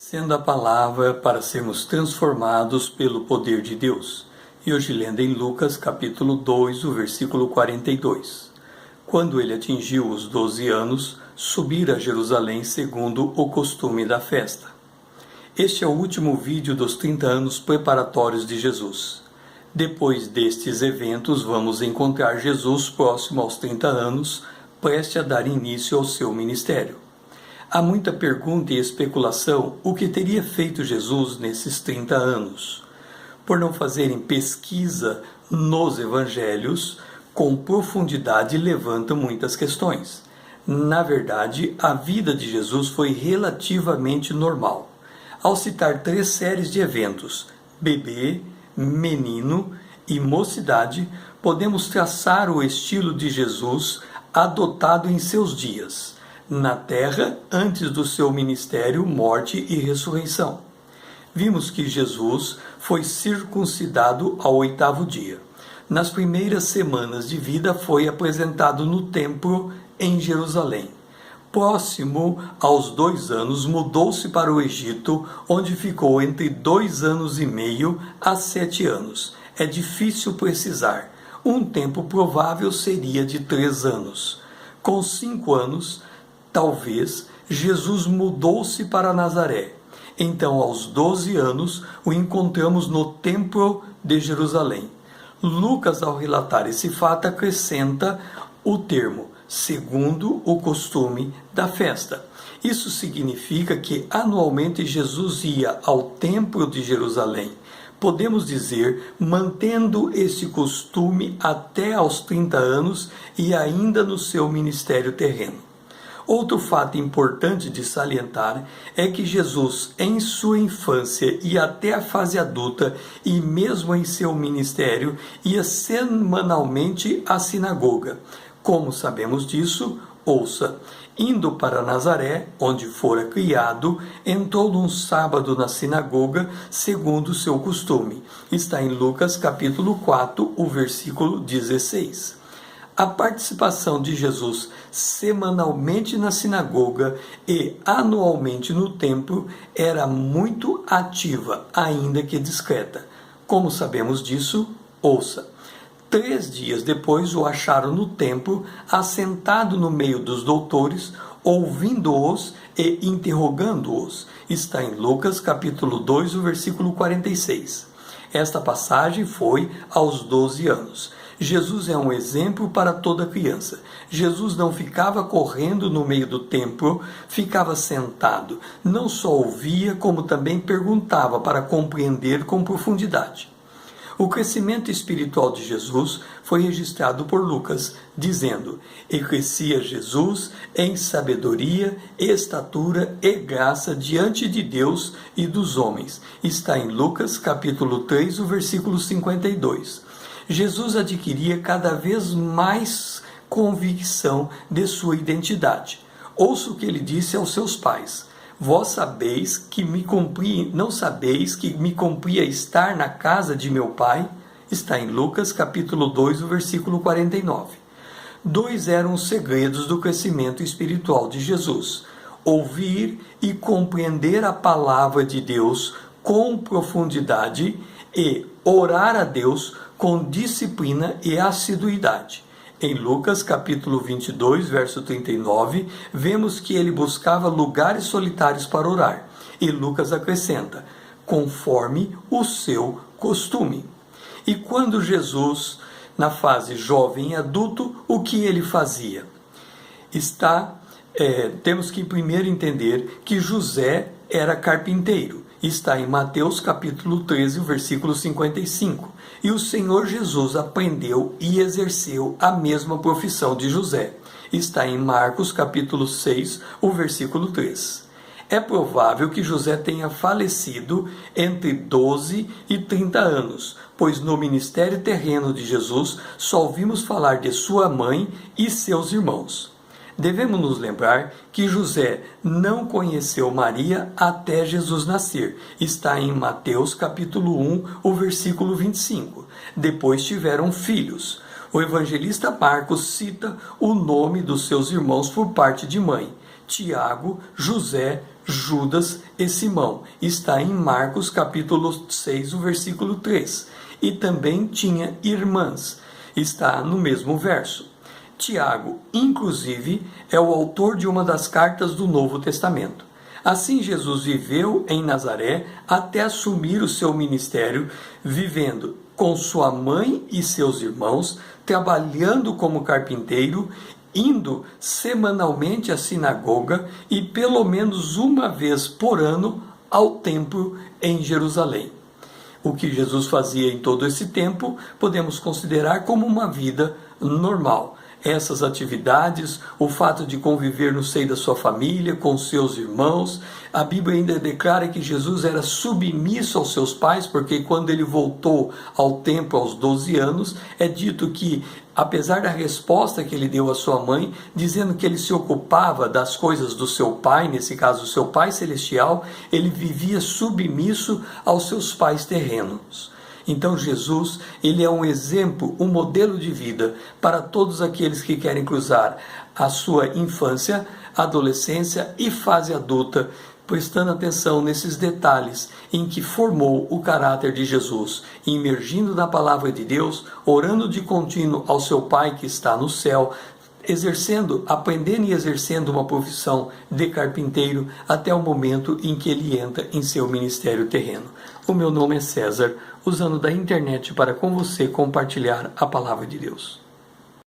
Sendo a palavra para sermos transformados pelo poder de Deus. E hoje lendo em Lucas capítulo 2, o versículo 42. Quando ele atingiu os 12 anos, subira a Jerusalém segundo o costume da festa. Este é o último vídeo dos 30 anos preparatórios de Jesus. Depois destes eventos, vamos encontrar Jesus próximo aos 30 anos, prestes a dar início ao seu ministério. Há muita pergunta e especulação o que teria feito Jesus nesses 30 anos. Por não fazerem pesquisa nos evangelhos, com profundidade levantam muitas questões. Na verdade, a vida de Jesus foi relativamente normal. Ao citar 3 séries de eventos, bebê, menino e mocidade, podemos traçar o estilo de Jesus adotado em seus dias, na terra antes do seu ministério, morte e ressurreição. Vimos que Jesus foi circuncidado ao 8º dia. Nas primeiras semanas de vida foi apresentado no templo em Jerusalém. Próximo aos 2 anos, mudou-se para o Egito, onde ficou entre 2 anos e meio a 7 anos. É difícil precisar. Um tempo provável seria de 3 anos. Com 5 anos, talvez, Jesus mudou-se para Nazaré. Então, aos 12 anos, o encontramos no Templo de Jerusalém. Lucas, ao relatar esse fato, acrescenta o termo, segundo o costume da festa. Isso significa que anualmente Jesus ia ao Templo de Jerusalém. Podemos dizer, mantendo esse costume até aos 30 anos e ainda no seu ministério terreno. Outro fato importante de salientar é que Jesus, em sua infância e até a fase adulta, e mesmo em seu ministério, ia semanalmente à sinagoga. Como sabemos disso? Ouça. Indo para Nazaré, onde fora criado, entrou num sábado na sinagoga, segundo o seu costume. Está em Lucas capítulo 4, o versículo 16. A participação de Jesus semanalmente na sinagoga e anualmente no templo era muito ativa, ainda que discreta. Como sabemos disso? Ouça. 3 dias depois o acharam no templo, assentado no meio dos doutores, ouvindo-os e interrogando-os. Está em Lucas capítulo 2, o versículo 46. Esta passagem foi aos 12 anos. Jesus é um exemplo para toda criança. Jesus não ficava correndo no meio do templo, ficava sentado. Não só ouvia, como também perguntava para compreender com profundidade. O crescimento espiritual de Jesus foi registrado por Lucas, dizendo: "E crescia Jesus em sabedoria, estatura e graça diante de Deus e dos homens." Está em Lucas capítulo 3, o versículo 52. Jesus adquiria cada vez mais convicção de sua identidade. Ouça o que ele disse aos seus pais: "Vós sabeis que não sabeis que me cumpria estar na casa de meu pai?" Está em Lucas capítulo 2, o versículo 49. 2 eram os segredos do crescimento espiritual de Jesus: ouvir e compreender a palavra de Deus com profundidade e orar a Deus com disciplina e assiduidade. Em Lucas capítulo 22, verso 39, vemos que ele buscava lugares solitários para orar. E Lucas acrescenta: conforme o seu costume. E quando Jesus, na fase jovem e adulto, o que ele fazia? Temos que primeiro entender que José era carpinteiro. Está em Mateus capítulo 13, versículo 55. E o Senhor Jesus aprendeu e exerceu a mesma profissão de José. Está em Marcos capítulo 6, o versículo 3. É provável que José tenha falecido entre 12 e 30 anos, pois no ministério terreno de Jesus só ouvimos falar de sua mãe e seus irmãos. Devemos nos lembrar que José não conheceu Maria até Jesus nascer. Está em Mateus capítulo 1, o versículo 25. Depois tiveram filhos. O evangelista Marcos cita o nome dos seus irmãos por parte de mãe: Tiago, José, Judas e Simão. Está em Marcos capítulo 6, o versículo 3. E também tinha irmãs. Está no mesmo verso. Tiago, inclusive, é o autor de uma das cartas do Novo Testamento. Assim, Jesus viveu em Nazaré até assumir o seu ministério, vivendo com sua mãe e seus irmãos, trabalhando como carpinteiro, indo semanalmente à sinagoga e pelo menos uma vez por ano ao templo em Jerusalém. O que Jesus fazia em todo esse tempo podemos considerar como uma vida normal. Essas atividades, o fato de conviver no seio da sua família, com seus irmãos. A Bíblia ainda declara que Jesus era submisso aos seus pais, porque quando ele voltou ao templo aos 12 anos, é dito que, apesar da resposta que ele deu à sua mãe, dizendo que ele se ocupava das coisas do seu pai, nesse caso o seu pai celestial, ele vivia submisso aos seus pais terrenos. Então Jesus, ele é um exemplo, um modelo de vida para todos aqueles que querem cruzar a sua infância, adolescência e fase adulta, prestando atenção nesses detalhes em que formou o caráter de Jesus, imergindo na palavra de Deus, orando de contínuo ao seu Pai que está no céu, aprendendo e exercendo uma profissão de carpinteiro até o momento em que ele entra em seu ministério terreno. O meu nome é César, usando da internet para com você compartilhar a palavra de Deus.